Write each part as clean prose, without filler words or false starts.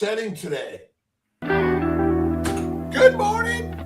setting today. Good morning.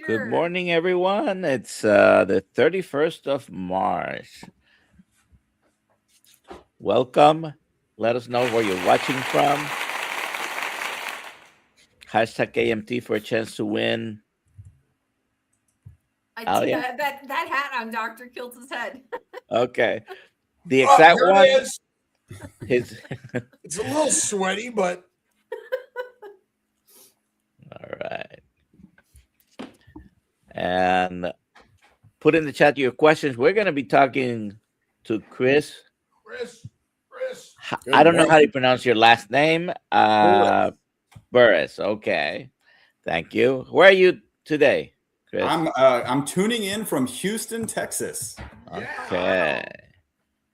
Good morning, everyone. It's the 31st of March. Welcome. Let us know where you're watching from. Hashtag AMT for a chance to win. I see that hat on Dr. Kiltz's head. Okay. The exact one. It's a little sweaty, but. All right. And put in the chat your questions. We're going to be talking to Chris. I don't know how to pronounce your last name. Buress. Okay. Thank you. Where are you today, Chris? I'm tuning in from Houston, Texas. Okay.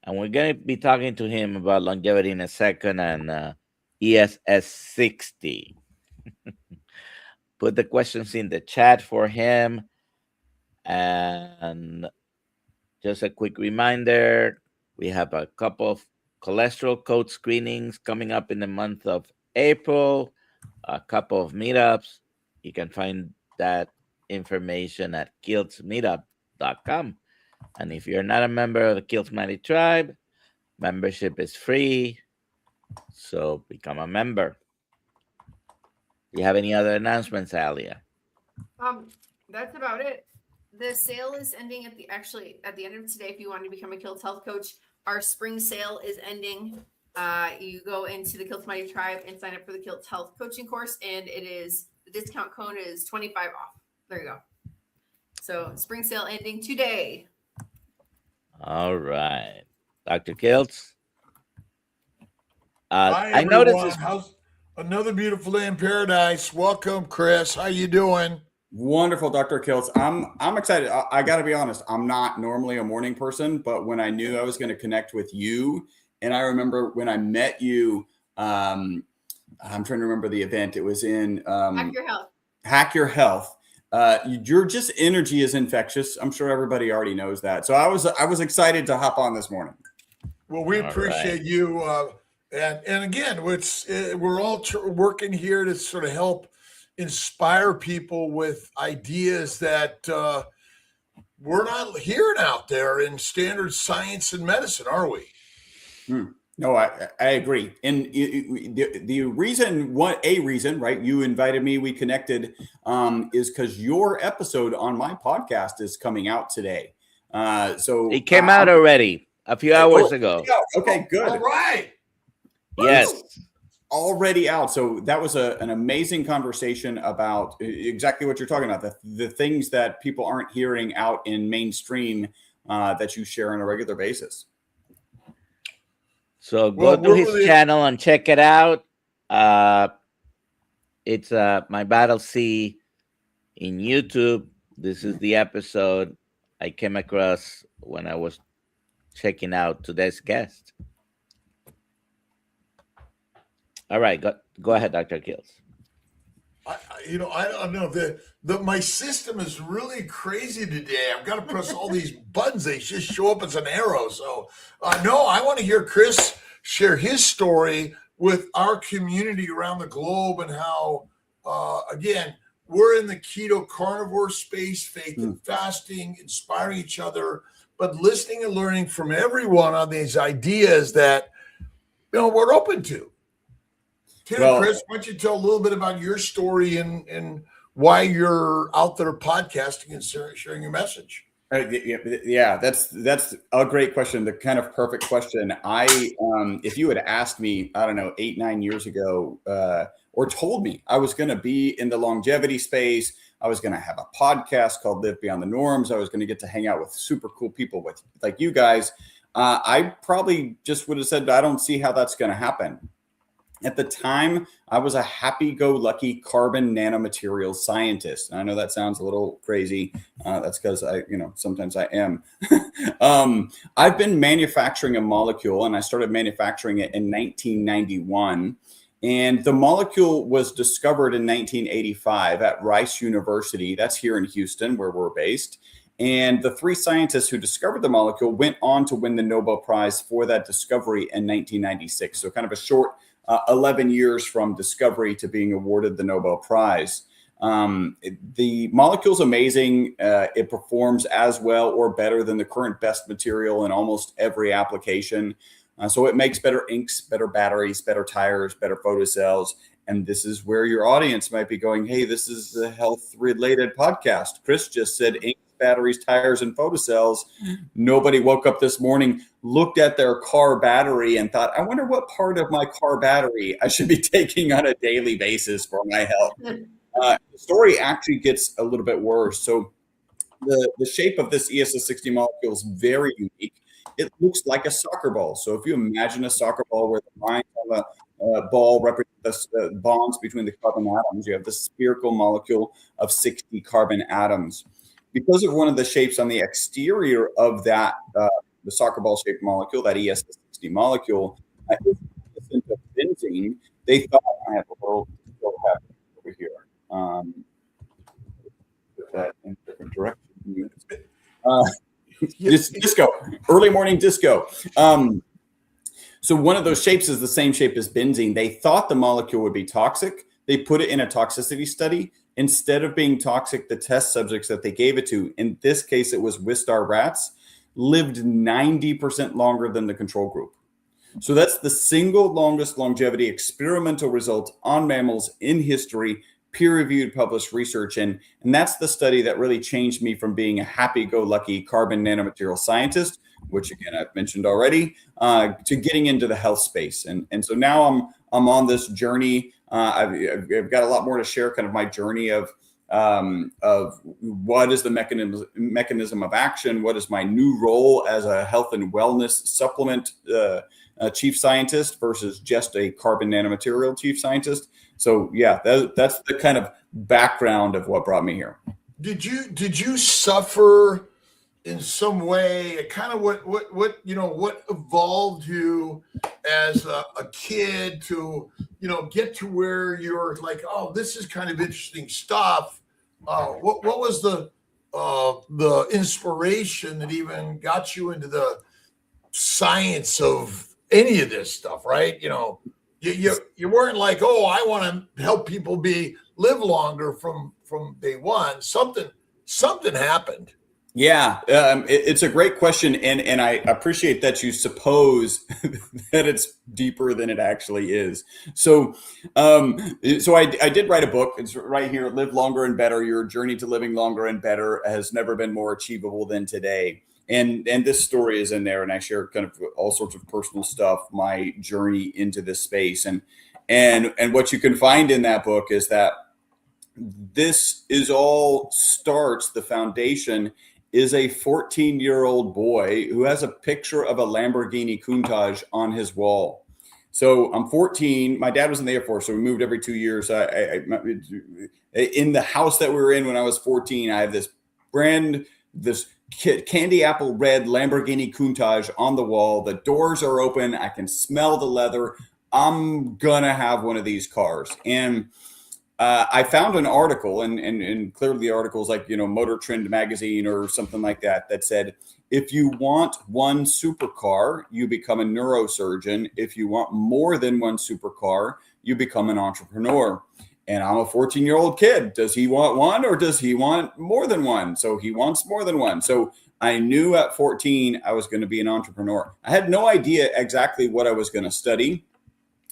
And we're going to be talking to him about longevity in a second and ESS 60. Put the questions in the chat for him. And just a quick reminder, we have a couple of cholesterol code screenings coming up in the month of April, a couple of meetups. You can find that information at kiltzmeetup.com. And if you're not a member of the Kiltz Method tribe, membership is free. So become a member. Do you have any other announcements, Alia? That's about it. The sale is ending at the end of today. If you want to become a Kiltz Health coach, our spring sale is ending. You go into the Kiltz Method tribe and sign up for the Kiltz Health coaching course, and the discount code is 25 off. There you go. So spring sale ending today. All right, Dr. Kiltz. I noticed another beautiful day in paradise. Welcome, Chris. How you doing? Wonderful, Dr. Kiltz. I'm excited. I got to be honest. I'm not normally a morning person, but when I knew I was going to connect with you, and I remember when I met you, I'm trying to remember the event. It was in Hack Your Health. Your just energy is infectious. I'm sure everybody already knows that. So I was excited to hop on this morning. Well, we appreciate you. And again, we're all working here to sort of help inspire people with ideas that we're not hearing out there in standard science and medicine, are we? No, I agree. And the reason, right? You invited me, we connected, is because your episode on my podcast is coming out today. So it came out already a few hours ago. Okay, good. All right. Yes. Already out. So that was an amazing conversation about exactly what you're talking about, the things that people aren't hearing out in mainstream that you share on a regular basis. So go to his channel and check it out. It's My Battle C in YouTube. This is the episode I came across when I was checking out today's guest. All right, go ahead, Dr. Kiltz. I don't know. My system is really crazy today. I've got to press all these buttons. They just show up as an arrow. So, no, I want to hear Chris share his story with our community around the globe and how, again, we're in the keto carnivore space, faith and fasting, inspiring each other, but listening and learning from everyone on these ideas that, we're open to. Chris, why don't you tell a little bit about your story and why you're out there podcasting and sharing your message? Yeah, that's a great question. The kind of perfect question. If you had asked me, I don't know, 8-9 years ago, or told me I was going to be in the longevity space, I was going to have a podcast called Live Beyond the Norms, I was going to get to hang out with super cool people like you guys, I probably just would have said, I don't see how that's going to happen. At the time, I was a happy-go-lucky carbon nanomaterial scientist. And I know that sounds a little crazy. That's because sometimes I am. I've been manufacturing a molecule, and I started manufacturing it in 1991. And the molecule was discovered in 1985 at Rice University. That's here in Houston, where we're based. And the 3 scientists who discovered the molecule went on to win the Nobel Prize for that discovery in 1996. So kind of a short 11 years from discovery to being awarded the Nobel Prize. The molecule's amazing. It performs as well or better than the current best material in almost every application. So it makes better inks, better batteries, better tires, better photocells. And this is where your audience might be going, hey, this is a health-related podcast. Chris just said inks, batteries, tires, and photocells. Nobody woke up this morning, looked at their car battery and thought, I wonder what part of my car battery I should be taking on a daily basis for my health. The story actually gets a little bit worse. So the shape of this ESS60 molecule is very unique. It looks like a soccer ball. So if you imagine a soccer ball where the lines on the ball represent the bonds between the carbon atoms, you have this spherical molecule of 60 carbon atoms. Because of one of the shapes on the exterior of that, the soccer ball shaped molecule, that ESS60 molecule, is resistant to benzene, they thought, I have a little over here. Put that in a different direction. Disco, early morning disco. So one of those shapes is the same shape as benzene. They thought the molecule would be toxic. They put it in a toxicity study. Instead of being toxic, the test subjects that they gave it to, in this case, it was Wistar rats, lived 90% longer than the control group. So that's the single longest longevity experimental result on mammals in history, peer-reviewed, published research. And that's the study that really changed me from being a happy-go-lucky carbon nanomaterial scientist, which again, I've mentioned already, to getting into the health space. And so now I'm on this journey. I've got a lot more to share, kind of my journey of what is the mechanism of action, what is my new role as a health and wellness supplement chief scientist versus just a carbon nanomaterial chief scientist. So yeah, that's the kind of background of what brought me here. Did you suffer in some way? Kind of what evolved you as a kid to get to where you're like, oh, this is kind of interesting stuff. What was the inspiration that even got you into the science of any of this stuff, right? You weren't like, oh, I want to help people live longer from day one. Something happened. Yeah, it's a great question, and I appreciate that you suppose that it's deeper than it actually is. So I did write a book. It's right here, Live Longer and Better, Your Journey to Living Longer and Better Has Never Been More Achievable Than Today. And this story is in there, and I share kind of all sorts of personal stuff, my journey into this space. And what you can find in that book is that this is all starts, the foundation is a 14-year-old boy who has a picture of a Lamborghini Countach on his wall. So I'm 14. My dad was in the Air Force, so we moved every 2 years. In the house that we were in when I was 14, I have this candy apple red Lamborghini Countach on the wall. The doors are open. I can smell the leather. I'm gonna have one of these cars. And I found an article, and clearly the article is like, Motor Trend magazine or something like that said, if you want one supercar, you become a neurosurgeon. If you want more than one supercar, you become an entrepreneur. And I'm a 14-year-old kid. Does he want one or does he want more than one? So he wants more than one. So I knew at 14 I was going to be an entrepreneur. I had no idea exactly what I was going to study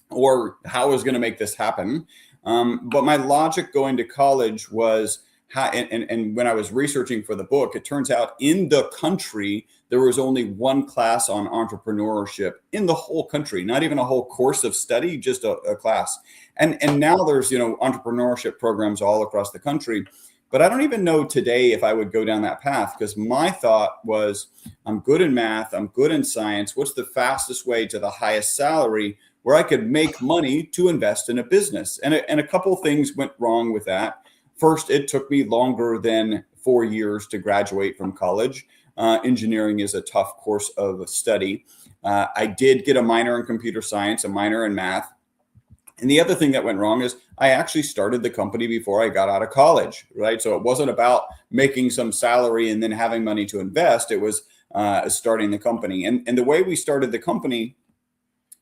or how I was going to make this happen. But my logic going to college was, and when I was researching for the book, it turns out in the country, there was only one class on entrepreneurship in the whole country, not even a whole course of study, just a class. And now there's, entrepreneurship programs all across the country. But I don't even know today if I would go down that path, because my thought was, I'm good in math, I'm good in science. What's the fastest way to the highest salary? where I could make money to invest in a business. And a couple of things went wrong with that. First, it took me longer than 4 years to graduate from college. Engineering is a tough course of study. I did get a minor in computer science, a minor in math. And the other thing that went wrong is I actually started the company before I got out of college, right? So it wasn't about making some salary and then having money to invest. It was starting the company. And the way we started the company,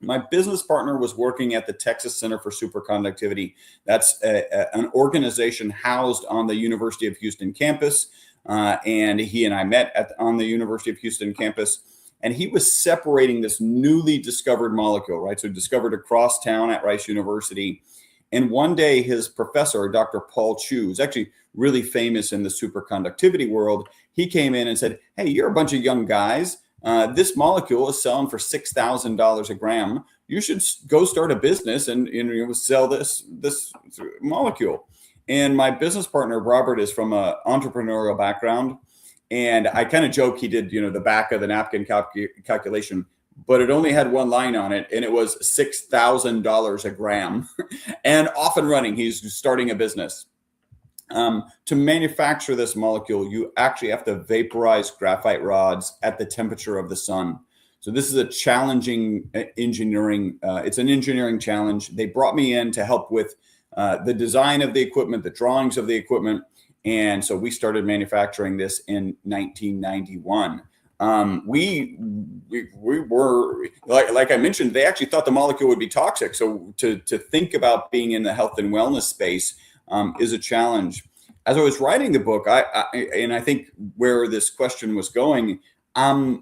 my business partner was working at the Texas Center for Superconductivity. That's an organization housed on the University of Houston campus. And he and I met on the University of Houston campus. And he was separating this newly discovered molecule, right? So discovered across town at Rice University. And one day his professor, Dr. Paul Chu, who's actually really famous in the superconductivity world, he came in and said, hey, you're a bunch of young guys. This molecule is selling for $6,000 a gram. You should go start a business and sell this molecule. And my business partner, Robert, is from an entrepreneurial background. And I kind of joke he did, the back of the napkin calculation, but it only had one line on it, and it was $6,000 a gram. And off and running, he's starting a business. To manufacture this molecule, you actually have to vaporize graphite rods at the temperature of the sun. So this is a challenging engineering. It's an engineering challenge. They brought me in to help with the design of the equipment, the drawings of the equipment. And so we started manufacturing this in 1991. We were, like I mentioned, they actually thought the molecule would be toxic. So to think about being in the health and wellness space is a challenge. As I was writing the book, I think where this question was going, I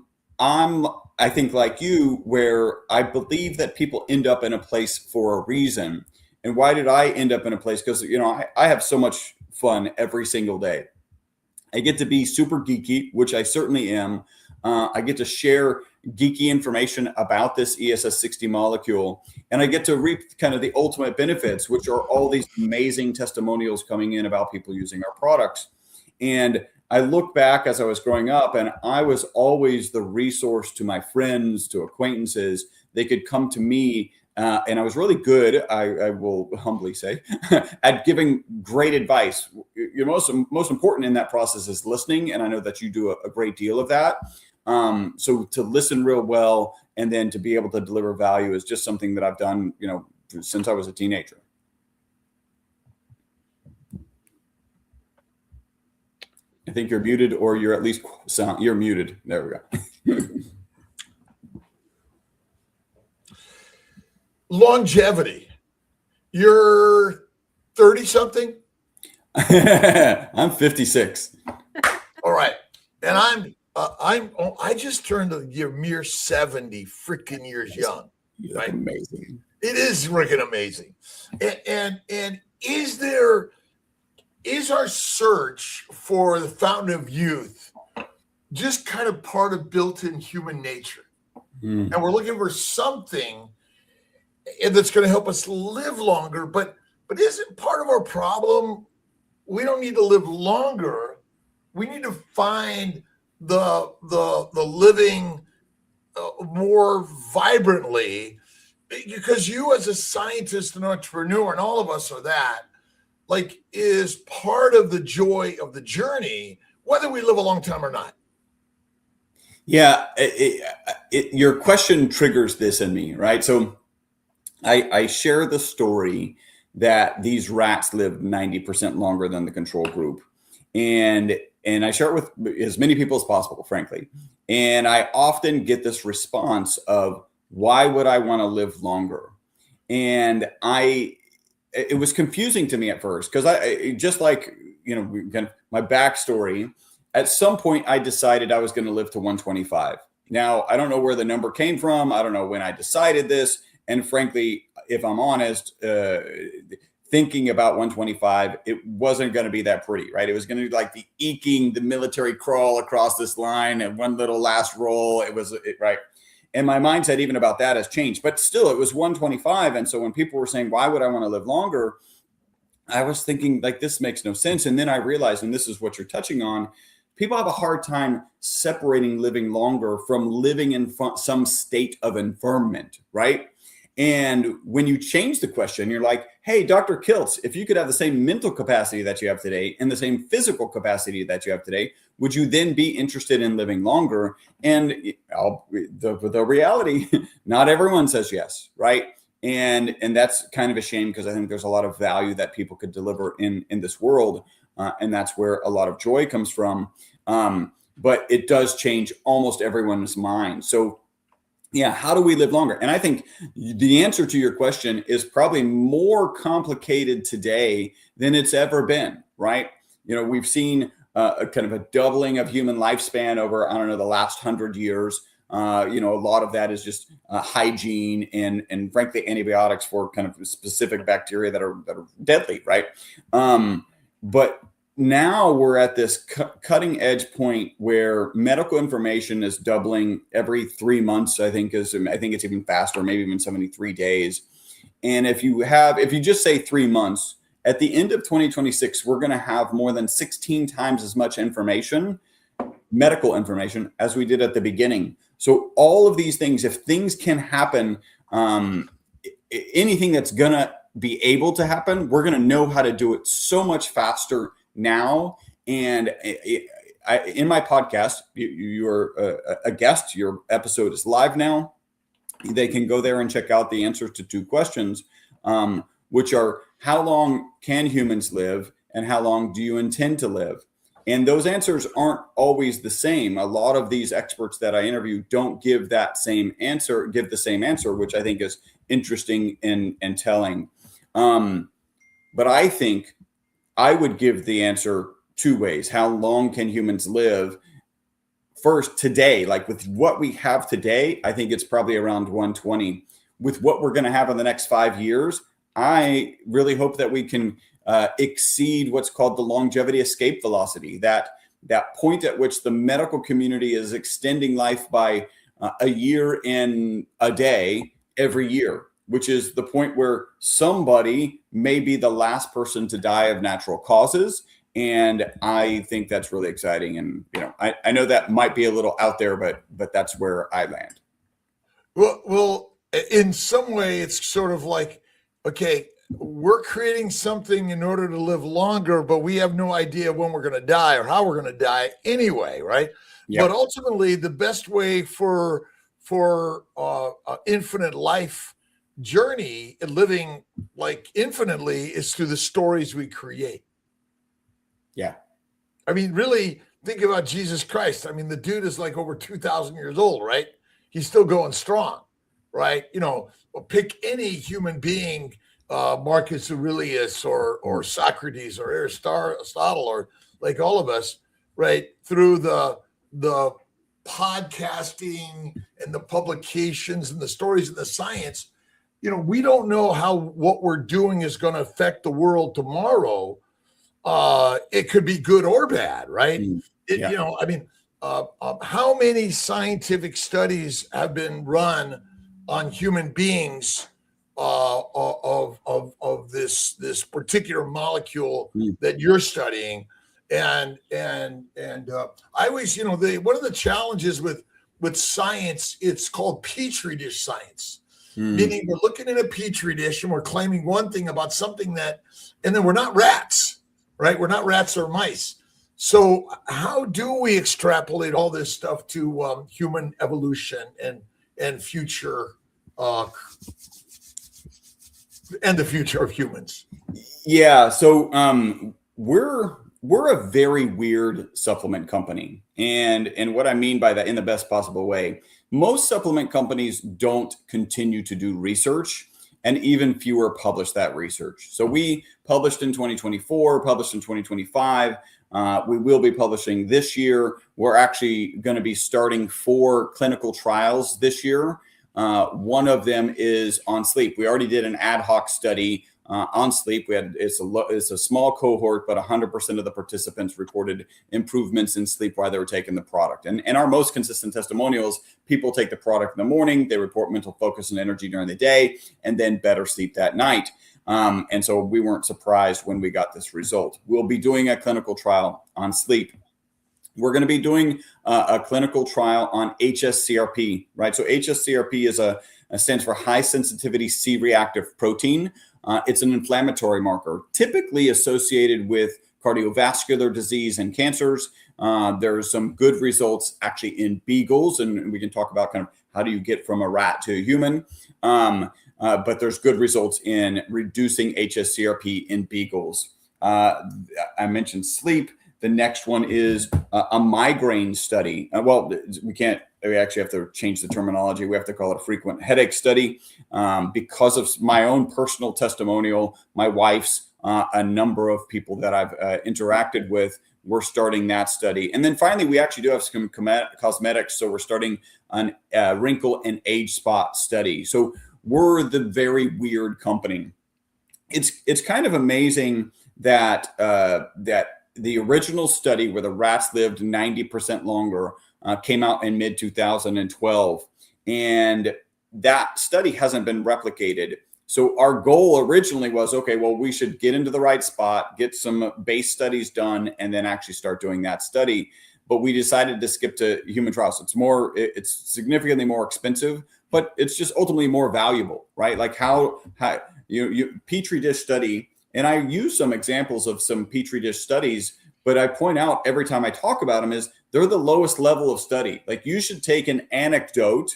think like you, where I believe that people end up in a place for a reason. And why did I end up in a place? Because, I have so much fun every single day. I get to be super geeky, which I certainly am. I get to share geeky information about this ESS60 molecule, and I get to reap kind of the ultimate benefits, which are all these amazing testimonials coming in about people using our products. And I look back as I was growing up, and I was always the resource to my friends, to acquaintances. They could come to me. And I was really good, I will humbly say, at giving great advice. Your most important in that process is listening. And I know that you do a great deal of that. So to listen real well and then to be able to deliver value is just something that I've done, since I was a teenager. I think you're muted, or you're at least you're muted. There we go. Longevity. You're 30 something. I'm 56. All right. And I just turned a mere 70 freaking years young. Right? Amazing. It is freaking amazing. And is our search for the fountain of youth just kind of part of built-in human nature? And we're looking for something that's going to help us live longer, but isn't part of our problem? We don't need to live longer. We need to find the living more vibrantly, because you as a scientist and entrepreneur, and all of us are that, is part of the joy of the journey, whether we live a long time or not. Yeah, your question triggers this in me, right? So I share the story that these rats lived 90% longer than the control group. And I share it with as many people as possible, frankly. And I often get this response of, why would I want to live longer? And it was confusing to me at first, because I just like, kind of my backstory, at some point I decided I was going to live to 125. Now, I don't know where the number came from. I don't know when I decided this. And frankly, if I'm honest, thinking about 125, it wasn't going to be that pretty, right? It was going to be like the military crawl across this line and one little last roll. Right. And my mindset even about that has changed, but still it was 125. And so when people were saying, why would I want to live longer? I was thinking this makes no sense. And then I realized, and this is what you're touching on, people have a hard time separating living longer from living in some state of infirmment, right? And when you change the question, you're like, hey, Dr. Kiltz, if you could have the same mental capacity that you have today and the same physical capacity that you have today, would you then be interested in living longer? And the reality, not everyone says yes, right? And that's kind of a shame, because I think there's a lot of value that people could deliver in this world. And that's where a lot of joy comes from. But it does change almost everyone's mind. So yeah, how do we live longer? And I think the answer to your question is probably more complicated today than it's ever been, right? We've seen a kind of a doubling of human lifespan over, I don't know, the last 100 years. A lot of that is just hygiene and frankly antibiotics for kind of specific bacteria that are deadly, right? But now we're at this cutting edge point where medical information is doubling every 3 months. I think it's even faster, maybe even 73 days. And if you just say 3 months, at the end of 2026, we're going to have more than 16 times as much information, medical information, as we did at the beginning. So all of these things, if things can happen, anything that's going to be able to happen, we're going to know how to do it so much faster now. And in my podcast, you're a guest. Your episode is live now. They can go there and check out the answers to 2 questions, which are, how long can humans live and how long do you intend to live? And those answers aren't always the same. A lot of these experts that I interview don't give the same answer, which I think is interesting and telling. But I think I would give the answer 2 ways. How long can humans live? First, today, like with what we have today, I think it's probably around 120. With what we're going to have in the next 5 years, I really hope that we can exceed what's called the longevity escape velocity, that point at which the medical community is extending life by a year and a day every year, which is the point where somebody may be the last person to die of natural causes. And I think that's really exciting. And, I know that might be a little out there, but that's where I land. Well, in some way, it's sort of like, okay, we're creating something in order to live longer, but we have no idea when we're going to die or how we're going to die anyway, right? Yep. But ultimately, the best way for infinite life journey and living like infinitely is through the stories we create. Yeah. I mean, really think about Jesus Christ. I mean, the dude is like over 2,000 years old, right? He's still going strong, right? Pick any human being, Marcus Aurelius or Socrates or Aristotle or like all of us, right? Through the podcasting and the publications and the stories and the science, we don't know how what we're doing is going to affect the world tomorrow. It could be good or bad, right? How many scientific studies have been run on human beings of this particular molecule that you're studying? And I always, one of the challenges with science, it's called petri dish science. Meaning we're looking in a petri dish and we're claiming one thing about something and then we're not rats, right? We're not rats or mice. So how do we extrapolate all this stuff to human evolution and future and the future of humans? Yeah. So we're a very weird supplement company. And what I mean by that in the best possible way, most supplement companies don't continue to do research, and even fewer publish that research. So we published in 2024, published in 2025. We will be publishing this year. We're actually going to be starting 4 clinical trials this year. One of them is on sleep. We already did an ad hoc study on sleep. It's a small cohort, but 100% of the participants reported improvements in sleep while they were taking the product. And our most consistent testimonials, people take the product in the morning, they report mental focus and energy during the day, and then better sleep that night. And so we weren't surprised when we got this result. We'll be doing a clinical trial on sleep. We're going to be doing a clinical trial on HSCRP, right? So HSCRP is stands for high sensitivity C-reactive protein. It's an inflammatory marker, typically associated with cardiovascular disease and cancers. There's some good results actually in beagles, and we can talk about kind of how do you get from a rat to a human. But there's good results in reducing HSCRP in beagles. I mentioned sleep. The next one is a migraine study. We actually have to change the terminology. We have to call it a frequent headache study because of my own personal testimonial, my wife's, a number of people that I've interacted with. We're starting that study. And then finally, we actually do have some cosmetics. So we're starting an wrinkle and age spot study. So we're the very weird company. It's kind of amazing that the original study where the rats lived 90% longer came out in mid 2012, and that study hasn't been replicated. So our goal originally was, okay, well, we should get into the right spot, get some base studies done, and then actually start doing that study. But we decided to skip to human trials. It's significantly more expensive, but it's just ultimately more valuable, right? Like how you Petri dish study, and I use some examples of some Petri dish studies, but I point out every time I talk about them is they're the lowest level of study. Like you should take an anecdote,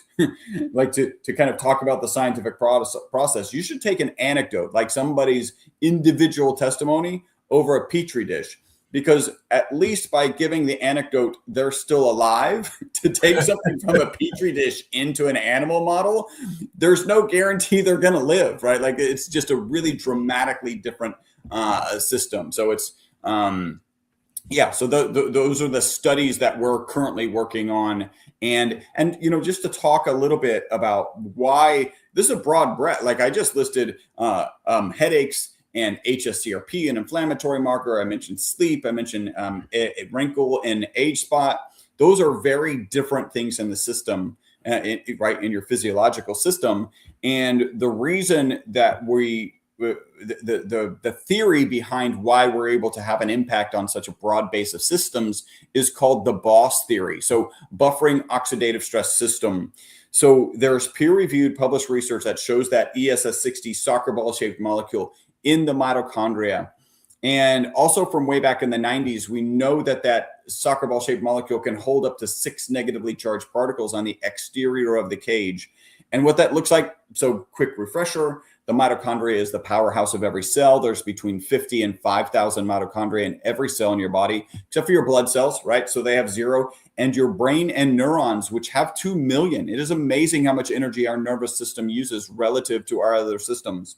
like to kind of talk about the scientific process. You should take an anecdote, like somebody's individual testimony over a Petri dish, because at least by giving the anecdote, they're still alive. To take something from a Petri dish into an animal model, there's no guarantee they're going to live, right? Like it's just a really dramatically different system. So it's, so those are the studies that we're currently working on. And just to talk a little bit about why this is a broad breadth, like I just listed headaches and HSCRP, an inflammatory marker. I mentioned sleep. I mentioned a wrinkle and age spot. Those are very different things in the system, right, in your physiological system. And the reason that the theory behind why we're able to have an impact on such a broad base of systems is called the BOSS theory. So buffering oxidative stress system. So there's peer-reviewed published research that shows that ESS60 soccer ball-shaped molecule in the mitochondria. And also from way back in the 90s, we know that soccer ball-shaped molecule can hold up to 6 negatively charged particles on the exterior of the cage. And what that looks like, so quick refresher, the mitochondria is the powerhouse of every cell. There's between 50 and 5,000 mitochondria in every cell in your body, except for your blood cells, right? So they have 0. And your brain and neurons, which have 2 million. It is amazing how much energy our nervous system uses relative to our other systems.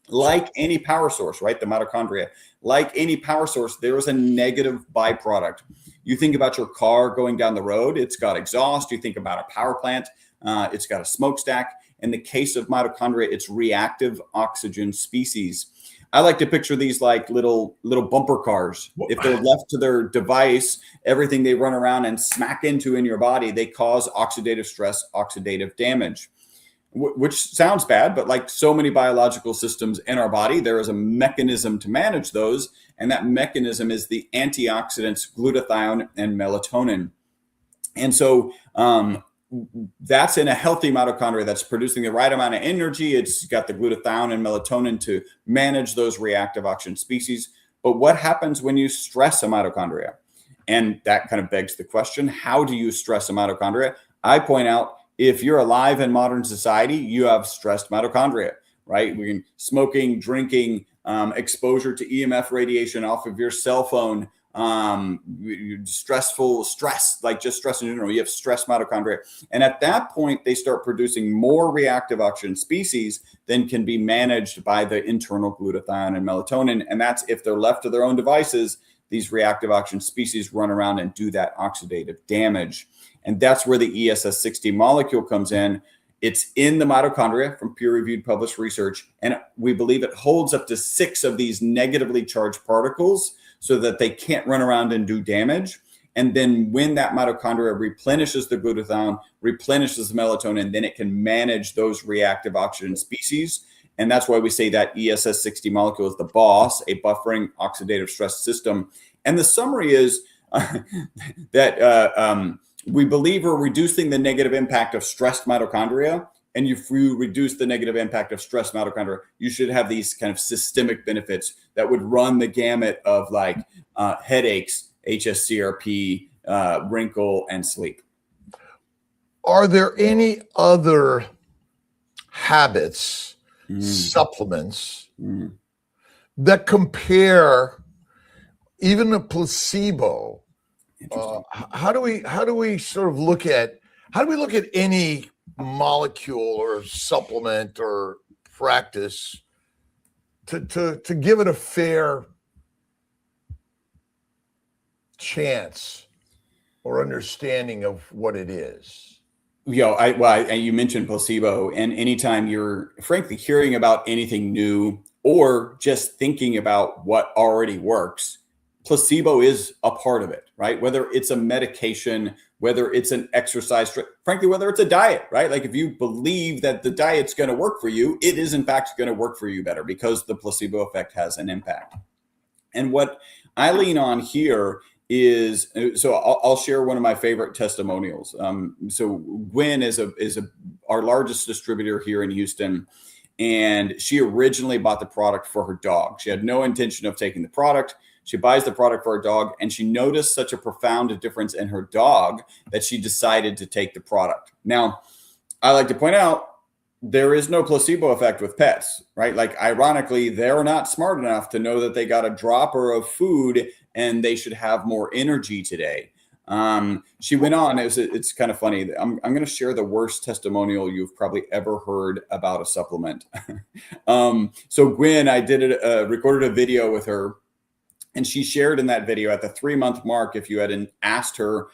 Like any power source, right? The mitochondria, like any power source, there is a negative byproduct. You think about your car going down the road, it's got exhaust. You think about a power plant, it's got a smokestack. In the case of mitochondria, it's reactive oxygen species. I like to picture these like little bumper cars. If they're left to their device, everything they run around and smack into in your body, they cause oxidative stress, oxidative damage. Which sounds bad, but like so many biological systems in our body, there is a mechanism to manage those. And that mechanism is the antioxidants, glutathione and melatonin. And so that's in a healthy mitochondria that's producing the right amount of energy. It's got the glutathione and melatonin to manage those reactive oxygen species. But what happens when you stress a mitochondria? And that kind of begs the question, how do you stress a mitochondria? I point out, if you're alive in modern society, you have stressed mitochondria, right? Smoking, drinking, exposure to EMF radiation off of your cell phone, stress, like just stress in general. You have stressed mitochondria. And at that point, they start producing more reactive oxygen species than can be managed by the internal glutathione and melatonin. And that's if they're left to their own devices, these reactive oxygen species run around and do that oxidative damage. And that's where the ESS60 molecule comes in. It's in the mitochondria from peer-reviewed published research. And we believe it holds up to 6 of these negatively charged particles so that they can't run around and do damage. And then when that mitochondria replenishes the glutathione, replenishes the melatonin, then it can manage those reactive oxygen species. And that's why we say that ESS60 molecule is the BOSS, a buffering oxidative stress system. And the summary is that we believe we're reducing the negative impact of stressed mitochondria and if you reduce the negative impact of stress mitochondria, you should have these kind of systemic benefits that would run the gamut of like headaches, HSCRP, wrinkle, and sleep. Are there any other habits, supplements that compare even a placebo? How do we sort of look at any molecule or supplement or practice to give it a fair chance or understanding of what it is? You mentioned placebo, and anytime you're frankly hearing about anything new or just thinking about what already works, placebo is a part of it, right? Whether it's a medication, whether it's an exercise, frankly, whether it's a diet, right? Like if you believe that the diet's going to work for you, it is in fact going to work for you better because the placebo effect has an impact. And what I lean on here is, so I'll share one of my favorite testimonials. So GYN is our largest distributor here in Houston, and she originally bought the product for her dog. She had no intention of taking the product. She buys the product for her dog, and she noticed such a profound difference in her dog that she decided to take the product. Now, I like to point out, there is no placebo effect with pets, right? Like, ironically, they're not smart enough to know that they got a dropper of food and they should have more energy today. She went on, it's kind of funny. I'm going to share the worst testimonial you've probably ever heard about a supplement. So Gwen, I recorded a video with her, and she shared in that video at the 3-month mark, if you had asked her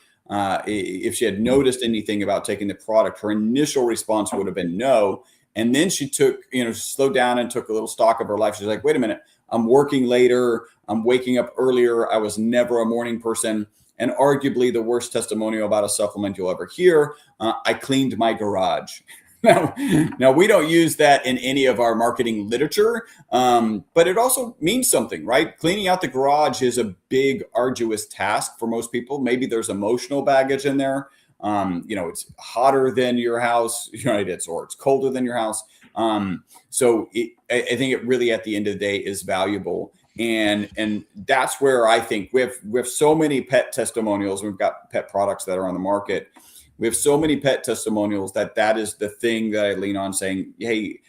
if she had noticed anything about taking the product, her initial response would have been no. And then she slowed down and took a little stock of her life. She's like, wait a minute, I'm working later. I'm waking up earlier. I was never a morning person. And arguably the worst testimonial about a supplement you'll ever hear, I cleaned my garage. Now, we don't use that in any of our marketing literature, but it also means something, right? Cleaning out the garage is a big, arduous task for most people. Maybe there's emotional baggage in there. It's hotter than your house, right? Or it's colder than your house. So I think it really, at the end of the day, is valuable. And that's where I think we have so many pet testimonials. We've got pet products that are on the market. We have so many pet testimonials that is the thing that I lean on, saying, hey,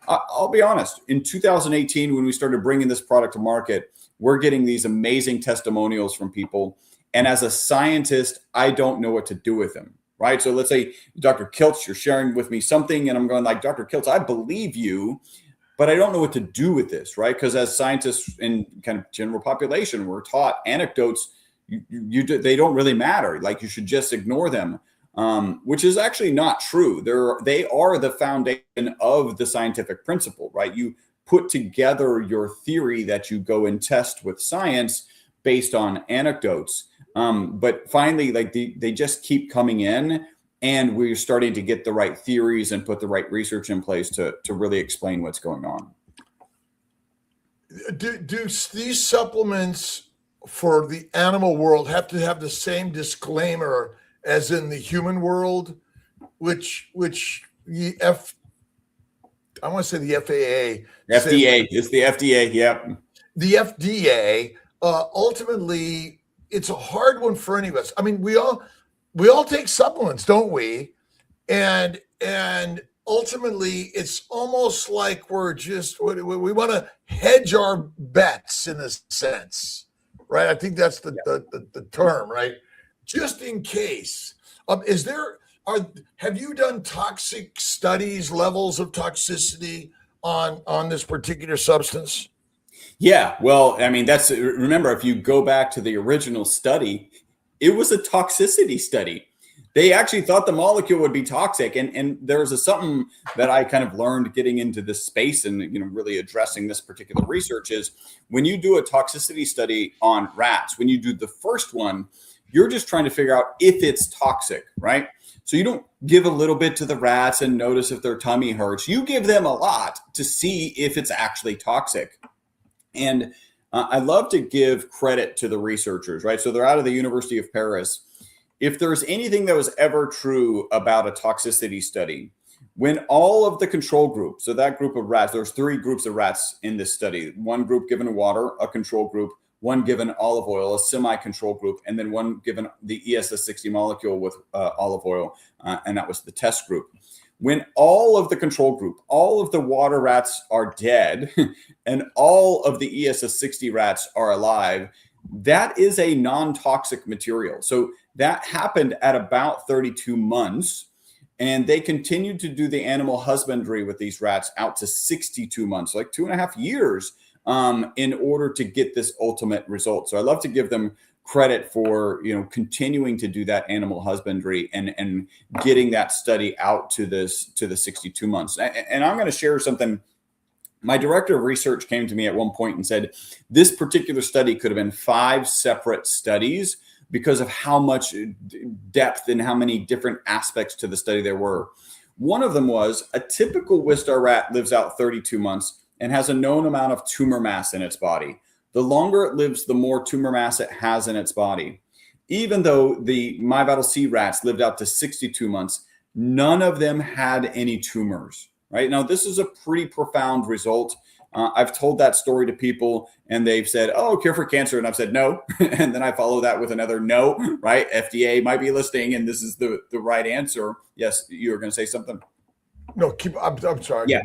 I'll be honest. In 2018, when we started bringing this product to market, we're getting these amazing testimonials from people. And as a scientist, I don't know what to do with them, right? So let's say, Dr. Kiltz, you're sharing with me something, and I'm going like, Dr. Kiltz, I believe you, but I don't know what to do with this, right? Because as scientists in kind of general population, we're taught anecdotes, they don't really matter. Like, you should just ignore them. Which is actually not true. They are the foundation of the scientific principle, right? You put together your theory that you go and test with science based on anecdotes. But finally, like they just keep coming in, and we're starting to get the right theories and put the right research in place to really explain what's going on. Do these supplements for the animal world have to have the same disclaimer as in the human world, which I want to say the FAA. It's the FDA. Yep. The FDA, ultimately, it's a hard one for any of us. I mean, we all take supplements, don't we? And ultimately, it's almost like we want to hedge our bets in a sense, right? I think that's the term, right? Just in case. Have you done toxic studies, levels of toxicity on this particular substance? Yeah, well, I mean, remember, if you go back to the original study, it was a toxicity study. They actually thought the molecule would be toxic. And there's something that I kind of learned getting into this space and, really addressing this particular research is when you do a toxicity study on rats, when you do the first one, you're just trying to figure out if it's toxic, right? So you don't give a little bit to the rats and notice if their tummy hurts. You give them a lot to see if it's actually toxic. And I love to give credit to the researchers, right? So they're out of the University of Paris. If there's anything that was ever true about a toxicity study, When all of the control group, so that group of rats, there's 3 groups of rats in this study. One group given water, a control group, one given olive oil, a semi-control group, and then one given the ESS60 molecule with olive oil, and that was the test group. When all of the control group, all of the water rats are dead, and all of the ESS60 rats are alive, that is a non-toxic material. So that happened at about 32 months. And they continued to do the animal husbandry with these rats out to 62 months, like 2.5 years, in order to get this ultimate result. So I love to give them credit for, continuing to do that animal husbandry and getting that study out to the 62 months. And I'm going to share something. My director of research came to me at one point and said, this particular study could have been 5 separate studies because of how much depth and how many different aspects to the study there were. One of them was a typical Wistar rat lives out 32 months and has a known amount of tumor mass in its body. The longer it lives, the more tumor mass it has in its body. Even though the MyVital C rats lived out to 62 months, none of them had any tumors, right? Now, this is a pretty profound result. I've told that story to people and they've said, oh, cure for cancer. And I've said, no. And then I follow that with another no, right? FDA might be listening and this is the right answer. Yes, you were going to say something. No, I'm sorry. Yeah.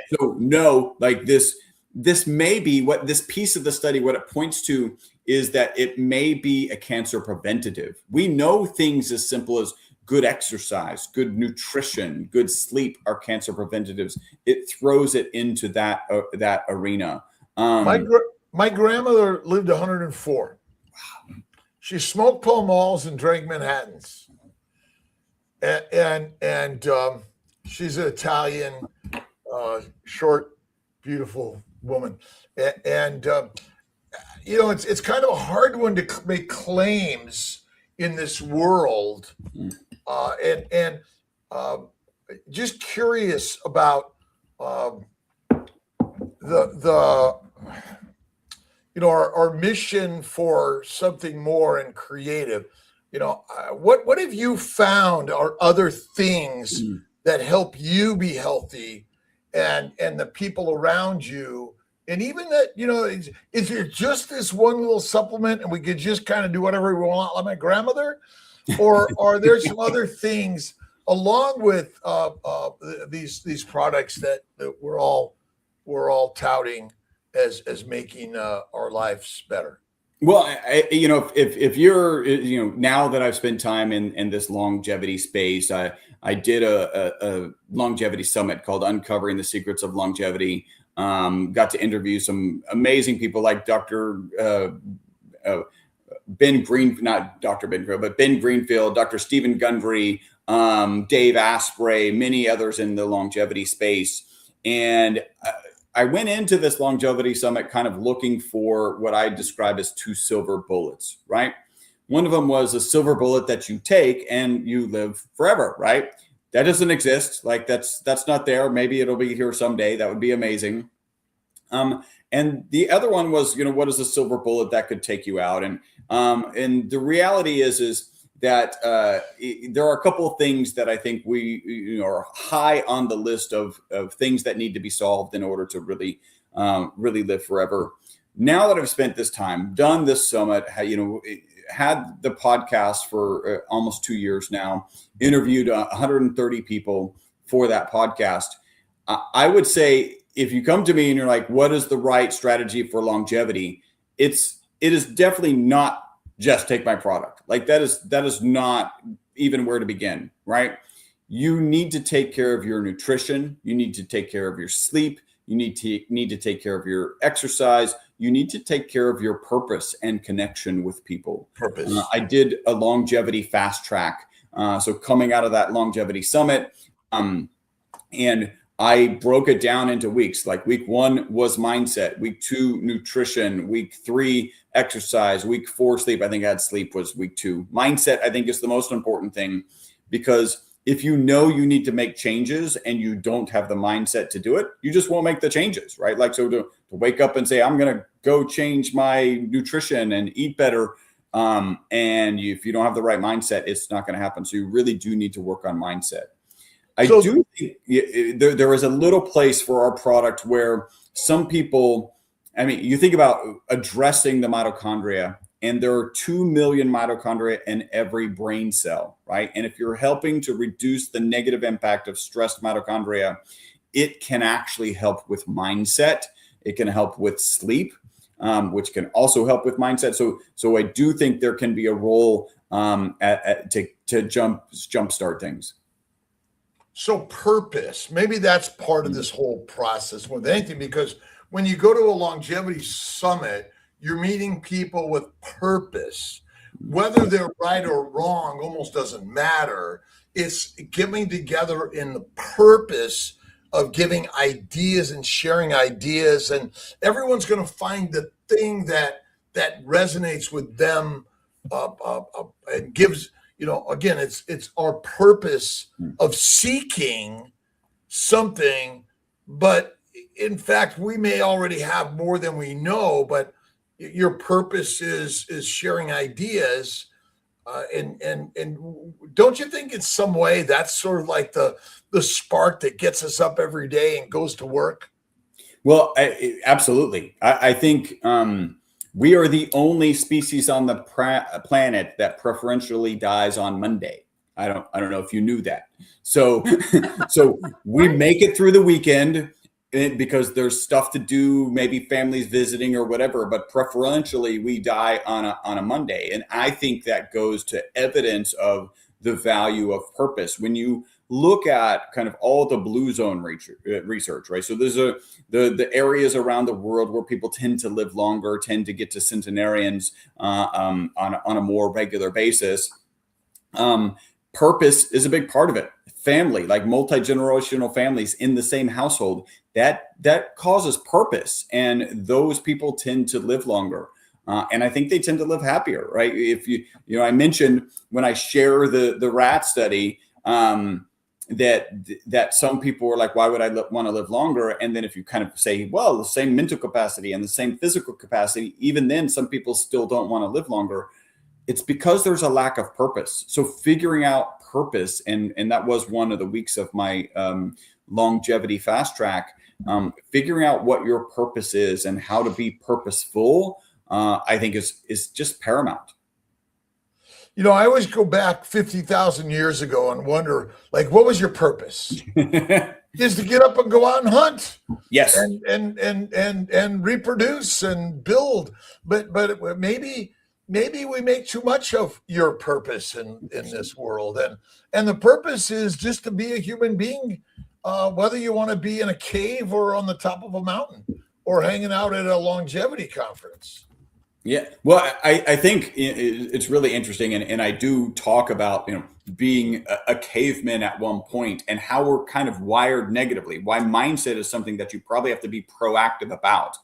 So no, like this may be what this piece of the study, what it points to is that it may be a cancer preventative. We know things as simple as good exercise, good nutrition, good sleep are cancer preventatives. It throws it into that arena. My grandmother lived 104. Wow. She smoked Pall Malls and drank Manhattans. And she's an Italian, short, beautiful woman. And it's kind of a hard one to make claims in this world. And just curious about our mission for something more and creative. What have you found are other things that help you be healthy and the people around you? And even that, is there just this one little supplement and we could just kind of do whatever we want like my grandmother? Or are there some other things along with these products that we're all touting as making our lives better? Well, if you're, now that I've spent time in this longevity space, I did a longevity summit called Uncovering the Secrets of Longevity. Got to interview some amazing people like Ben Greenfield, Dr. Stephen Gundry, Dave Asprey, many others in the longevity space. And I went into this longevity summit kind of looking for what I describe as 2 silver bullets, right? One of them was a silver bullet that you take and you live forever, right? That doesn't exist. Like that's not there. Maybe it'll be here someday. That would be amazing. And the other one was, what is a silver bullet that could take you out? And the reality is that there are a couple of things that I think we are high on the list of things that need to be solved in order to really live forever. Now that I've spent this time, done this summit, had the podcast for almost 2 years now, interviewed 130 people for that podcast. I would say if you come to me and you're like, what is the right strategy for longevity? It is definitely not just take my product. Like that is not even where to begin, right? You need to take care of your nutrition. You need to take care of your sleep. You need to take care of your exercise. You need to take care of your purpose and connection with people. Purpose. I did a longevity fast track. So coming out of that longevity summit, and I broke it down into weeks. Like week 1 was mindset, week 2 nutrition, week 3 exercise, week 4 sleep. I think I had sleep was week 2. Mindset, I think, is the most important thing, because if you need to make changes and you don't have the mindset to do it, you just won't make the changes, right? Like, so to wake up and say, I'm going to go change my nutrition and eat better. And if you don't have the right mindset, it's not going to happen. So you really do need to work on mindset. I So- do think there is a little place for our product where some people, I mean, you think about addressing the mitochondria, and there are 2 million mitochondria in every brain cell, right? And if you're helping to reduce the negative impact of stressed mitochondria, it can actually help with mindset. It can help with sleep, which can also help with mindset. So I do think there can be a role to jumpstart things. So purpose, maybe that's part of this whole process more than anything, because when you go to a longevity summit, you're meeting people with purpose. Whether they're right or wrong almost doesn't matter. It's getting together in the purpose of giving ideas and sharing ideas, and everyone's going to find the thing that resonates with them and gives, again, it's our purpose of seeking something, but in fact, we may already have more than we know, but your purpose is sharing ideas. And don't you think in some way that's sort of like the spark that gets us up every day and goes to work? Well, absolutely. I think we are the only species on the planet that preferentially dies on Monday. I don't know if you knew that. So we make it through the weekend because there's stuff to do, maybe families visiting or whatever, but preferentially we die on a Monday. And I think that goes to evidence of the value of purpose. When you look at kind of all the blue zone research, right? So there's the areas around the world where people tend to live longer, tend to get to centenarians on a more regular basis. Purpose is a big part of it. Family, like multi-generational families in the same household, that causes purpose, and those people tend to live longer. And I think they tend to live happier, right? If I mentioned when I share the rat study, that some people were like, why would I want to live longer? And then if you kind of say, well, the same mental capacity and the same physical capacity, even then some people still don't want to live longer. It's because there's a lack of purpose. So figuring out purpose, and that was one of the weeks of my longevity fast track, figuring out what your purpose is and how to be purposeful, I think is just paramount. I always go back 50,000 years ago and wonder, like, what was your purpose? Is to get up and go out and hunt. Yes. And reproduce and build. But maybe we make too much of your purpose in this world. And the purpose is just to be a human being, whether you want to be in a cave or on the top of a mountain or hanging out at a longevity conference. Yeah. Well, I think it's really interesting. And I do talk about, being a caveman at one point and how we're kind of wired negatively, why mindset is something that you probably have to be proactive about.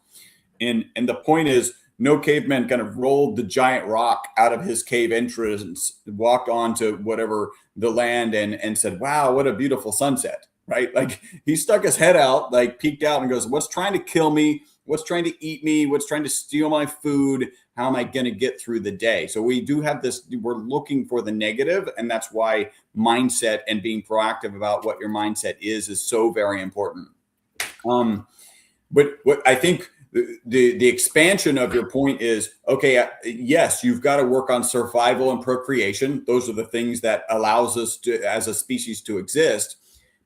And the point is, no caveman kind of rolled the giant rock out of his cave entrance, walked onto whatever the land and said, wow, what a beautiful sunset, right? Like he stuck his head out, like peeked out and goes, what's trying to kill me? What's trying to eat me? What's trying to steal my food? How am I going to get through the day? So we do have this, we're looking for the negative. And that's why mindset and being proactive about what your mindset is so very important. But what I think the expansion of your point is, okay, yes, you've got to work on survival and procreation. Those are the things that allows us to, as a species, to exist.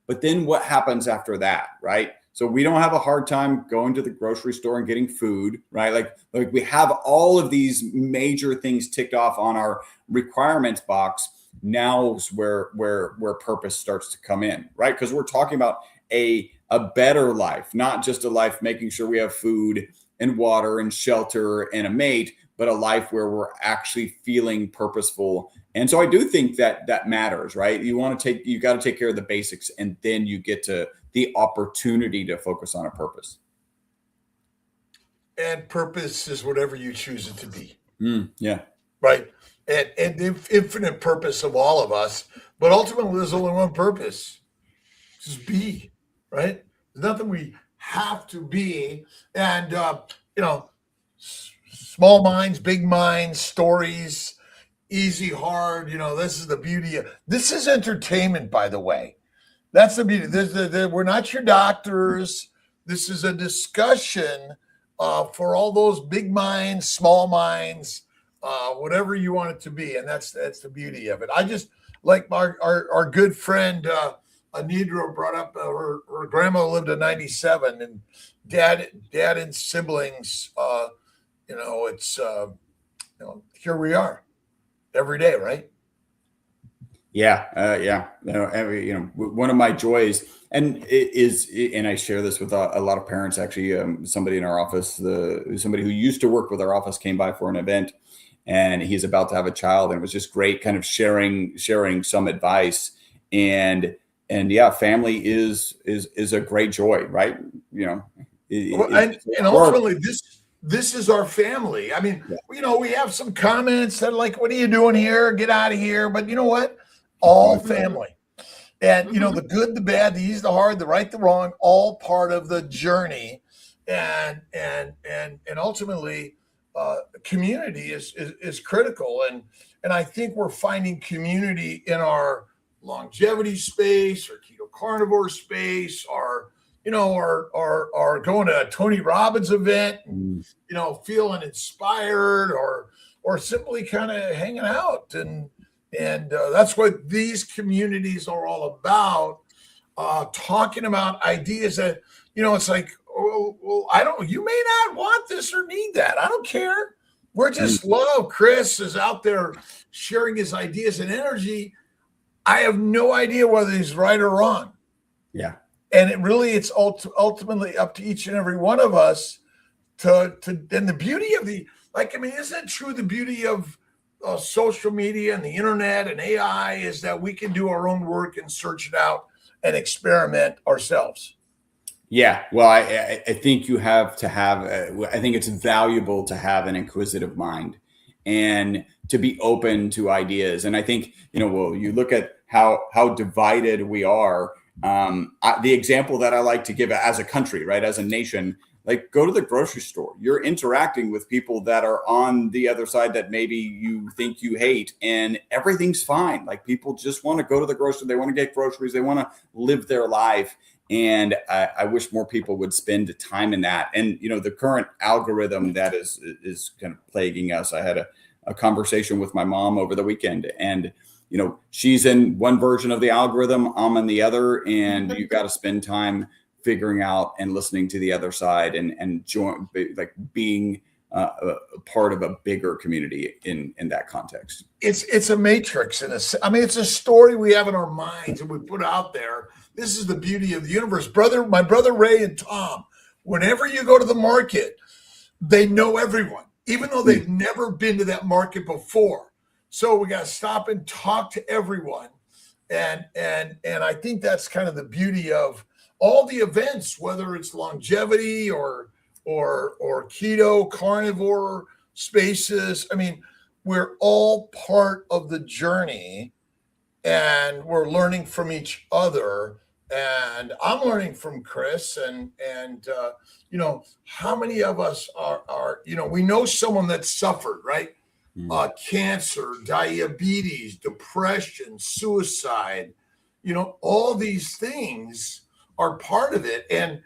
But then what happens after that, right? So we don't have a hard time going to the grocery store and getting food, right? Like we have all of these major things ticked off on our requirements box. Now is where purpose starts to come in, right? Because we're talking about a better life, not just a life making sure we have food and water and shelter and a mate, but a life where we're actually feeling purposeful. And so I do think that matters, right? You got to take care of the basics, and then you get to the opportunity to focus on a purpose. And purpose is whatever you choose it to be. Yeah. Right. And the infinite purpose of all of us, but ultimately there's only one purpose. Just be, right? There's nothing we have to be. And, small minds, big minds, stories, easy, hard, this is the beauty of, this is entertainment, by the way. That's the beauty. We're not your doctors. This is a discussion for all those big minds, small minds, whatever you want it to be. And that's the beauty of it. I just like our good friend Anidra brought up her grandma lived to 97 and dad and siblings, it's here we are every day, right? Yeah. One of my joys, and I share this with a lot of parents. Actually, somebody in our office, somebody who used to work with our office, came by for an event, and he's about to have a child, and it was just great, kind of sharing some advice. And yeah, family is a great joy, right? And ultimately, this is our family. I mean, we have some comments that are like, "What are you doing here? Get out of here!" But you know what? All family, and the good, the bad, the easy, the hard, the right, the wrong, all part of the journey, and ultimately, community is critical, and I think we're finding community in our longevity space, or keto carnivore space, or going to a Tony Robbins event, feeling inspired, or simply kind of hanging out, and that's what these communities are all about. Talking about ideas that it's like, well, you may not want this or need that. I don't care. We're just love. Chris is out there sharing his ideas and energy. I have no idea whether he's right or wrong. Yeah. And it's ultimately up to each and every one of us to and the beauty of isn't it true? The beauty of social media and the internet and AI is that we can do our own work and search it out and experiment ourselves. Yeah. Well, I think you have to have, I think it's valuable to have an inquisitive mind and to be open to ideas. And I think, you look at how divided we are. The example that I like to give as a country, right, as a nation, like go to the grocery store. You're interacting with people that are on the other side that maybe you think you hate, and everything's fine. Like people just want to go to the grocery. They want to get groceries. They want to live their life. And I wish more people would spend time in that. And, the current algorithm that is kind of plaguing us. I had a conversation with my mom over the weekend, and she's in one version of the algorithm, I'm in the other, and you've got to spend time figuring out and listening to the other side and being a part of a bigger community in that context. It's a matrix, it's a story we have in our minds and we put out there. This is the beauty of the universe. My brother Ray and Tom, whenever you go to the market, they know everyone, even though they've never been to that market before. So we got to stop and talk to everyone. And I think that's kind of the beauty of all the events, whether it's longevity or keto, carnivore spaces. We're all part of the journey, and we're learning from each other. And I'm learning from Chris, and how many of us are we know someone that suffered, right? Cancer, diabetes, depression, suicide, all these things are part of it. And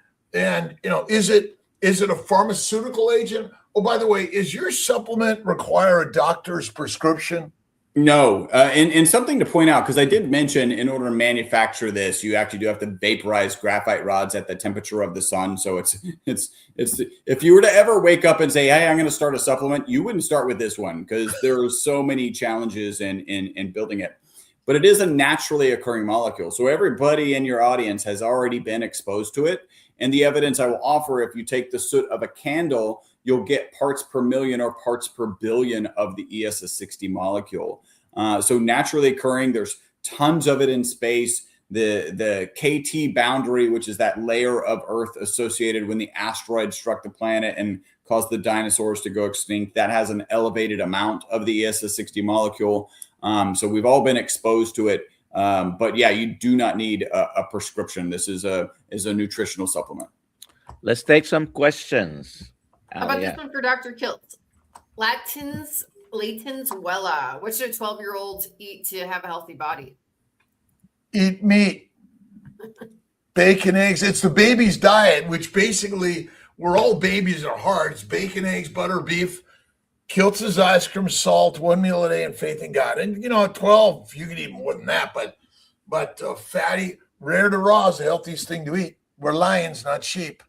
is it a pharmaceutical agent? Oh, by the way, is your supplement require a doctor's prescription? No. And something to point out, because I did mention in order to manufacture this, you actually do have to vaporize graphite rods at the temperature of the sun. So it's if you were to ever wake up and say, hey, I'm going to start a supplement, you wouldn't start with this one because there are so many challenges in building it. But it is a naturally occurring molecule. So everybody in your audience has already been exposed to it. And the evidence I will offer, if you take the soot of a candle, you'll get parts per million or parts per billion of the ESS60 molecule. So naturally occurring, there's tons of it in space. The KT boundary, which is that layer of Earth associated when the asteroid struck the planet and caused the dinosaurs to go extinct, that has an elevated amount of the ESS60 molecule. So we've all been exposed to it. But yeah, you do not need a prescription. This is a nutritional supplement. Let's take some questions. How about this one for Dr. Kiltz? Latins Wella. What should a 12-year-old eat to have a healthy body? Eat meat. Bacon, eggs. It's the baby's diet, which basically we're all babies at heart. It's bacon, eggs, butter, beef, Kiltz's ice cream, salt, 1 meal a day, and faith in God. And at 12, you can eat more than that. But fatty, rare to raw is the healthiest thing to eat. We're lions, not sheep.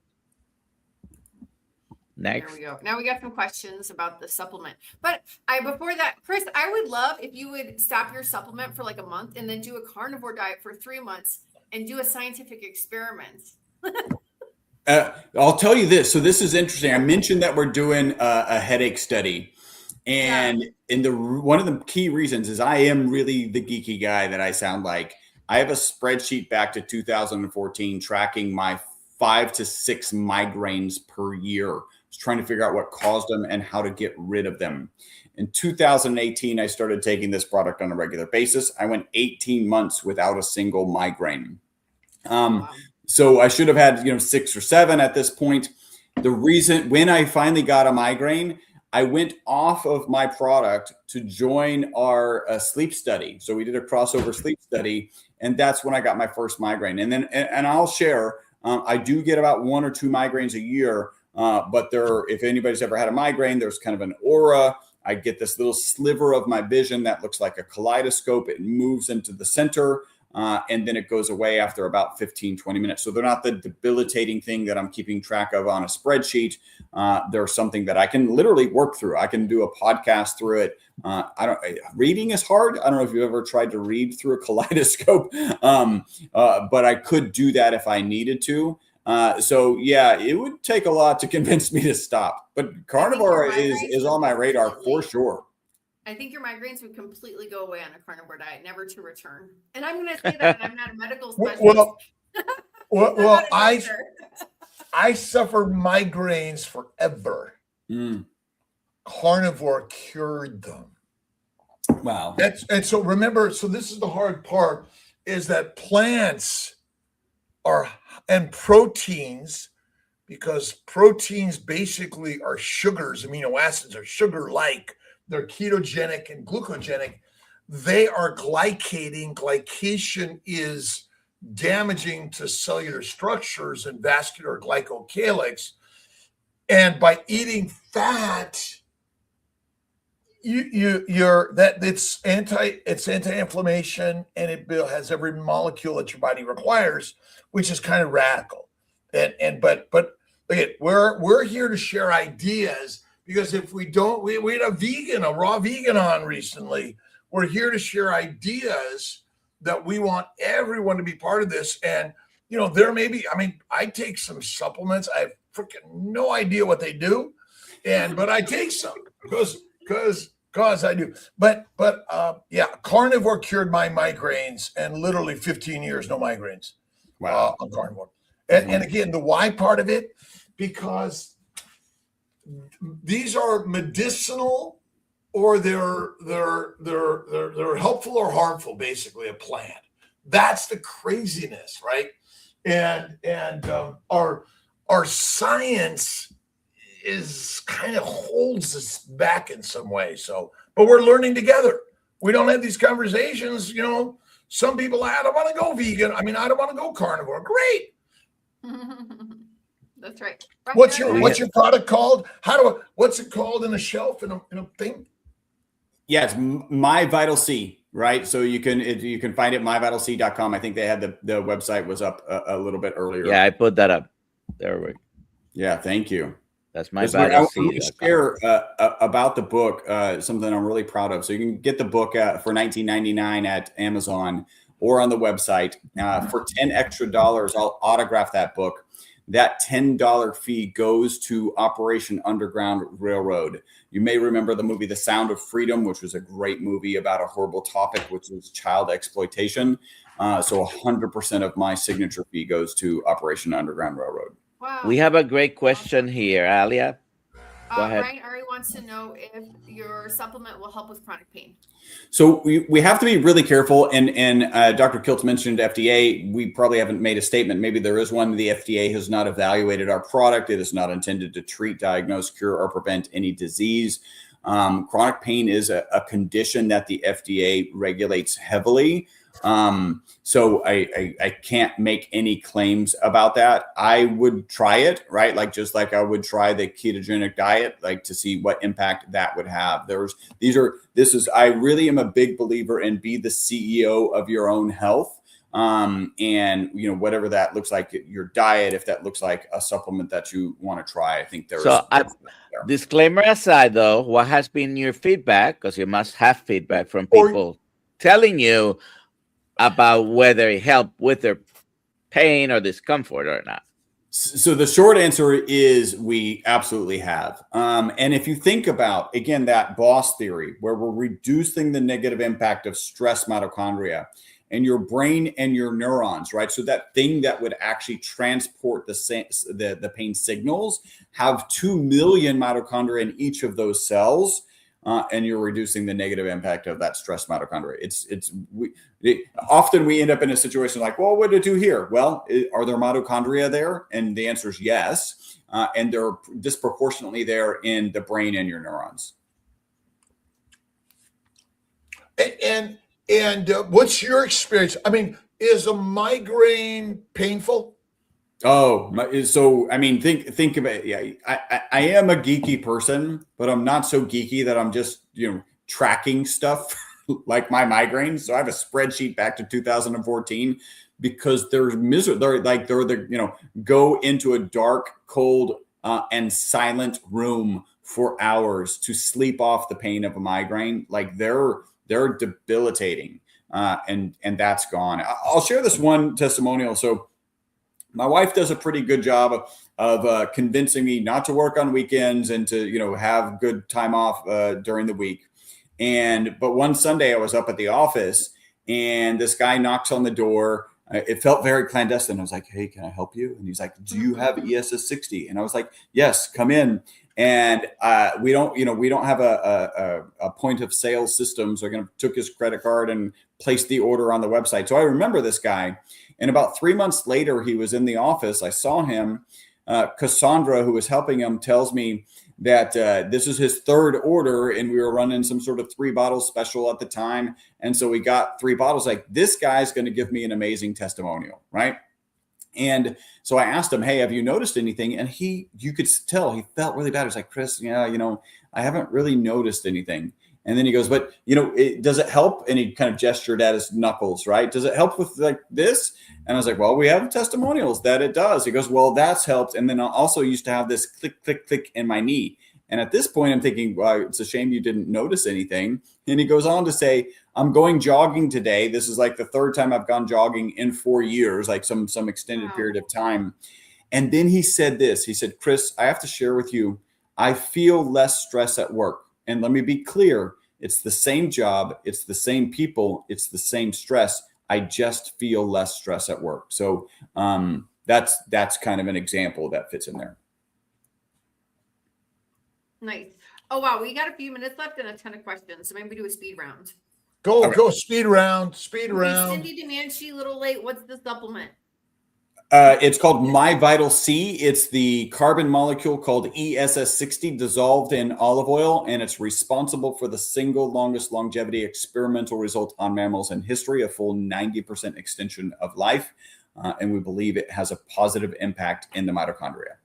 Next. There we go. Now we got some questions about the supplement. But before that, Chris, I would love if you would stop your supplement for like a month and then do a carnivore diet for 3 months and do a scientific experiment. I'll tell you this. So this is interesting. I mentioned that we're doing a headache study, and one of the key reasons is I am really the geeky guy that I sound like. I have a spreadsheet back to 2014 tracking my 5 to 6 migraines per year. I was trying to figure out what caused them and how to get rid of them. In 2018, I started taking this product on a regular basis. I went 18 months without a single migraine. Wow. So I should have had, 6 or 7 at this point. The reason when I finally got a migraine, I went off of my product to join our sleep study. So we did a crossover sleep study, and that's when I got my first migraine. And then, and I'll share, I do get about 1 or 2 migraines a year. But if anybody's ever had a migraine, there's kind of an aura. I get this little sliver of my vision that looks like a kaleidoscope. It moves into the center, and then it goes away after about 15, 20 minutes. So they're not the debilitating thing that I'm keeping track of on a spreadsheet. They're something that I can literally work through. I can do a podcast through it. Reading is hard. I don't know if you've ever tried to read through a kaleidoscope, but I could do that if I needed to. So yeah, it would take a lot to convince me to stop, but carnivore is on my radar for sure. I think your migraines would completely go away on a carnivore diet, never to return. And I'm going to say that I'm not a medical specialist. Well, I suffered migraines forever. Carnivore cured them. Wow. And so remember, so this is the hard part, is that plants and proteins, because proteins basically are sugars, amino acids are sugar-like, they're ketogenic and glucogenic, they are glycating. Glycation is damaging to cellular structures and vascular glycocalyx. And by eating fat, it's anti-inflammation, and it has every molecule that your body requires, which is kind of radical. But again, we're here to share ideas, because if we don't, we had a raw vegan on recently. We're here to share ideas that we want everyone to be part of this. And there may be, I take some supplements. I have freaking no idea what they do, but I take some because I do. But carnivore cured my migraines, and literally 15 years, no migraines. Wow. On carnivore. And again, the why part of it, because these are medicinal, or they're helpful or harmful, basically, a plant. That's the craziness, right? And our science is kind of holds us back in some way. So, but we're learning together. We don't have these conversations, Some people, I don't want to go vegan. I don't want to go carnivore. Great. That's right. What's your product called? What's it called in a shelf in a thing? Yeah, it's My Vital C, right? So you can find it myvitalc.com. I think they had the website was up a little bit earlier. Yeah, I put that up. There we go. Yeah, thank you. That's myvitalc. I want to share about the book, something I'm really proud of. So you can get the book for $19.99 at Amazon or on the website. For $10 extra, I'll autograph that book. That $10 fee goes to Operation Underground Railroad. You may remember the movie The Sound of Freedom, which was a great movie about a horrible topic, which was child exploitation. So 100% of my signature fee goes to Operation Underground Railroad. Wow. We have a great question here, Alia. Go ahead. Ryan Ari wants to know if your supplement will help with chronic pain. So we have to be really careful. And Dr. Kiltz mentioned FDA. We probably haven't made a statement. Maybe there is one. The FDA has not evaluated our product. It is not intended to treat, diagnose, cure, or prevent any disease. Chronic pain is a condition that the FDA regulates heavily. So I can't make any claims about that. I would try it, right? Like, just like I would try the ketogenic diet, like to see what impact that would have. I really am a big believer in be the CEO of your own health. And whatever that looks like, your diet, if that looks like a supplement that you want to try, I think there's. So, disclaimer aside, though, what has been your feedback? Because you must have feedback from people telling you about whether it helped with their pain or discomfort or not. So the short answer is we absolutely have. And if you think about, again, that boss theory where we're reducing the negative impact of stress mitochondria and your brain and your neurons, right? So that thing that would actually transport the pain signals have 2 million mitochondria in each of those cells. And you're reducing the negative impact of that stress mitochondria. Often we end up in a situation like, well, what did it do here? Well, are there mitochondria there? And the answer is yes. And they're disproportionately there in the brain and your neurons. And what's your experience? I mean, is a migraine painful? Oh, so I mean, think about it. Yeah, I am a geeky person, but I'm not so geeky that I'm just tracking stuff like my migraines. So I have a spreadsheet back to 2014 because they're miserable. They're go into a dark, cold, and silent room for hours to sleep off the pain of a migraine. Like they're debilitating, and that's gone. I'll share this one testimonial. So my wife does a pretty good job of convincing me not to work on weekends and to, have good time off during the week. But one Sunday I was up at the office and this guy knocks on the door. It felt very clandestine. I was like, hey, can I help you? And he's like, do you have ESS 60? And I was like, yes, come in. And we don't have a point of sale system. So I took his credit card and placed the order on the website. So I remember this guy. And about 3 months later, he was in the office. I saw him. Cassandra, who was helping him, tells me that this is his third order, and we were running some sort of 3-bottle special at the time. And so we got 3 bottles. Like, this guy's going to give me an amazing testimonial, right? And so I asked him, hey, have you noticed anything? And you could tell he felt really bad. He was like, Chris, yeah, I haven't really noticed anything. And then he goes, but, does it help? And he kind of gestured at his knuckles, right? Does it help with like this? And I was like, well, we have testimonials that it does. He goes, well, that's helped. And then I also used to have this click, click, click in my knee. And at this point, I'm thinking, well, it's a shame you didn't notice anything. And he goes on to say, I'm going jogging today. This is like the 3rd time I've gone jogging in 4 years, like some extended period of time. And then he said this. He said, Chris, I have to share with you, I feel less stress at work. And let me be clear, it's the same job, it's the same people, it's the same stress. I just feel less stress at work. So that's kind of an example that fits in there. Nice. Oh, wow. We got a few minutes left and a ton of questions. So maybe we do a speed round. Go speed round. Cindy Demanchi, a little late. What's the supplement? It's called My Vital C. It's the carbon molecule called ESS 60 dissolved in olive oil, and it's responsible for the single longest longevity experimental result on mammals in history, a full 90% extension of life. And we believe it has a positive impact in the mitochondria.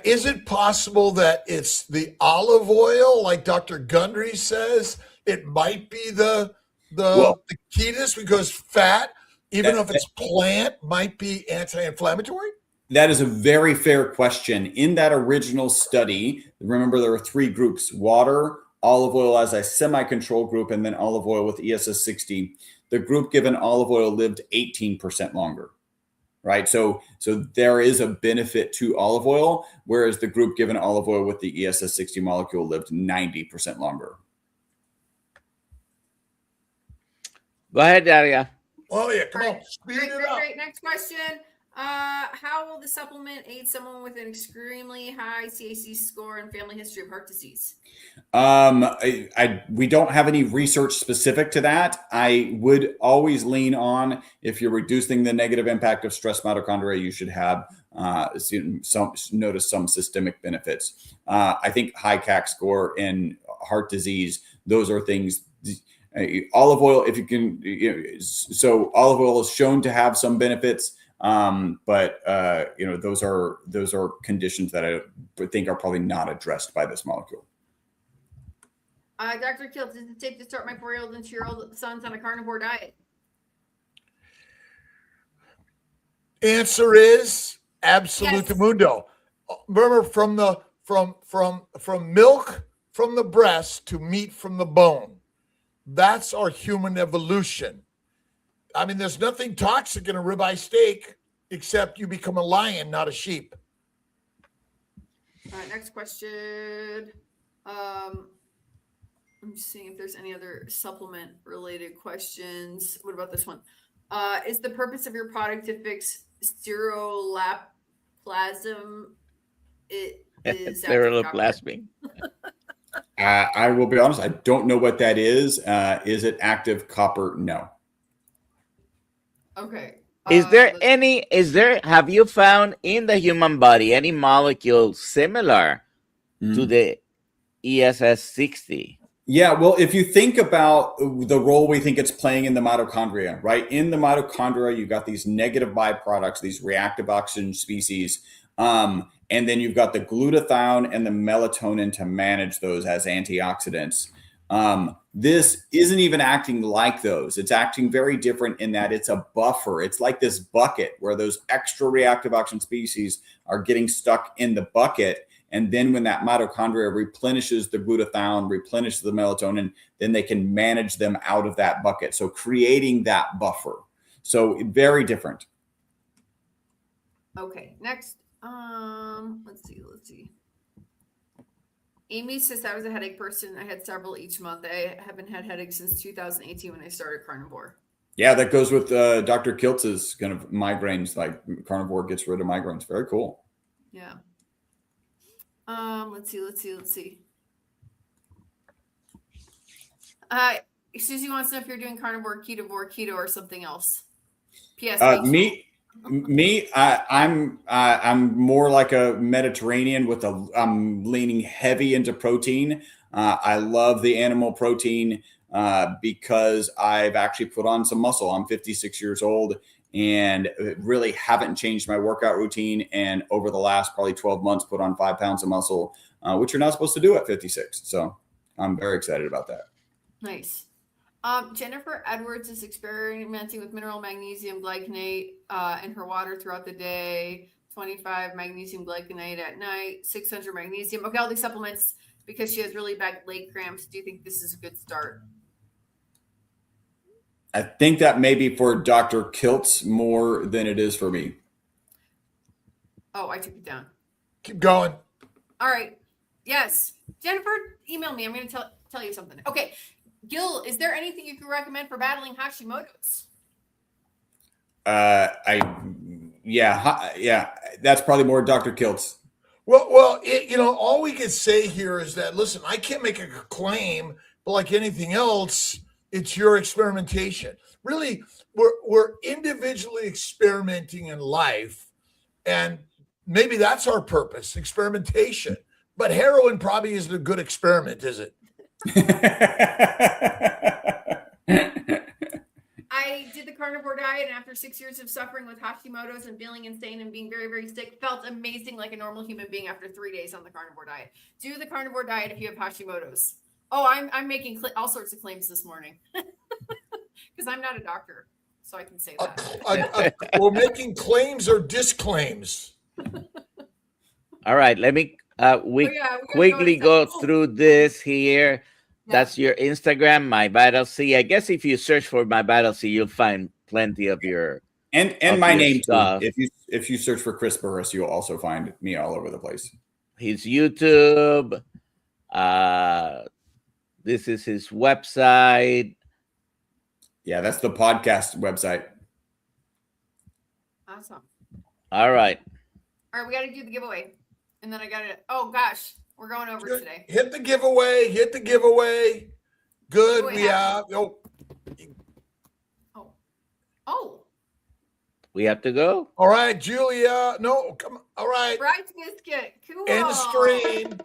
Is it possible that it's the olive oil, like Dr. Gundry says? It might be the ketus because fat, even if it's plant, might be anti-inflammatory? That is a very fair question. In that original study, remember there were 3 groups: water, olive oil as a semi-control group, and then olive oil with ESS 60. The group given olive oil lived 18% longer, right? So there is a benefit to olive oil, whereas the group given olive oil with the ESS 60 molecule lived 90% longer. Go ahead, Daria. Oh, yeah. Come on. Speed it up. Great. Next question. How will the supplement aid someone with an extremely high CAC score and family history of heart disease? We don't have any research specific to that. I would always lean on, if you're reducing the negative impact of stress mitochondria, you should have notice some systemic benefits. I think high CAC score and heart disease, those are things. Olive oil, if you can, so olive oil is shown to have some benefits, but those are conditions that I would think are probably not addressed by this molecule. Dr. Kiltz, is it safe to start my 4-year-old and 2-year-old sons on a carnivore diet? Answer is absolute Yes. mundo. Remember, from milk from the breast to meat from the bone. That's our human evolution. I mean, there's nothing toxic in a ribeye steak except you become a lion, not a sheep. All right, next question. I'm just seeing if there's any other supplement related questions. What about this one? Is the purpose of your product to fix stereolaplasm? It is Stereolaplasmic. I will be honest, I don't know what that is. Is it active copper? No. Okay. Have you found in the human body any molecule similar to the ESS 60? Yeah, well, if you think about the role we think it's playing in the mitochondria, right? In the mitochondria, you've got these negative byproducts, these reactive oxygen species, and then you've got the glutathione and the melatonin to manage those as antioxidants. This isn't even acting like those. It's acting very different in that it's a buffer. It's like this bucket where those extra reactive oxygen species are getting stuck in the bucket. And then when that mitochondria replenishes the glutathione, replenishes the melatonin, then they can manage them out of that bucket. So creating that buffer. So very different. Okay, next. Let's see. Amy says, I was a headache person. I had several each month. I haven't had headaches since 2018 when I started carnivore. Yeah, that goes with Dr. Kiltz's kind of migraines, like carnivore gets rid of migraines. Very cool. Yeah. Let's see. Susie wants to know if you're doing carnivore, keto, or something else. P.S. I'm more like a Mediterranean I'm leaning heavy into protein. I love the animal protein because I've actually put on some muscle. I'm 56 years old and really haven't changed my workout routine. And over the last probably 12 months, put on 5 pounds of muscle, which you're not supposed to do at 56. So I'm very excited about that. Nice. Jennifer Edwards is experimenting with mineral magnesium glycinate in her water throughout the day, 25 magnesium glycinate at night, 600 magnesium. Okay, all these supplements because she has really bad leg cramps. Do you think this is a good start? I think that may be for Dr. Kiltz more than it is for me. Oh, I took it down. Keep going. All right. Yes. Jennifer, email me. I'm going to tell you something. Okay. Gil, is there anything you can recommend for battling Hashimoto's? Yeah, that's probably more Dr. Kiltz. Well, all we can say here is that, listen, I can't make a claim, but like anything else, it's your experimentation. Really, we're individually experimenting in life, and maybe that's our purpose, experimentation. But heroin probably isn't a good experiment, is it? I did the carnivore diet, and after 6 years of suffering with Hashimoto's and feeling insane and being very, very sick, felt amazing like a normal human being after 3 days on the carnivore diet. Do the carnivore diet if you have Hashimoto's. Oh, I'm making all sorts of claims this morning because I'm not a doctor, so I can say that. We're making claims or disclaims. All right, let me quickly go through this here. Yeah. That's your Instagram, My Vital C. I guess if you search for My Vital C, you'll find plenty of your and my name stuff. Too. If you search for Chris Buress, you'll also find me all over the place. His YouTube. This is his website. Yeah, that's the podcast website. Awesome. All right. All right, we got to do the giveaway. And then I got it. Oh, gosh. We're going over today. Hit the giveaway. Good. We have. Oh. We have to go. All right, Julia. No, come on. All right. Rice biscuit. Cool. End stream.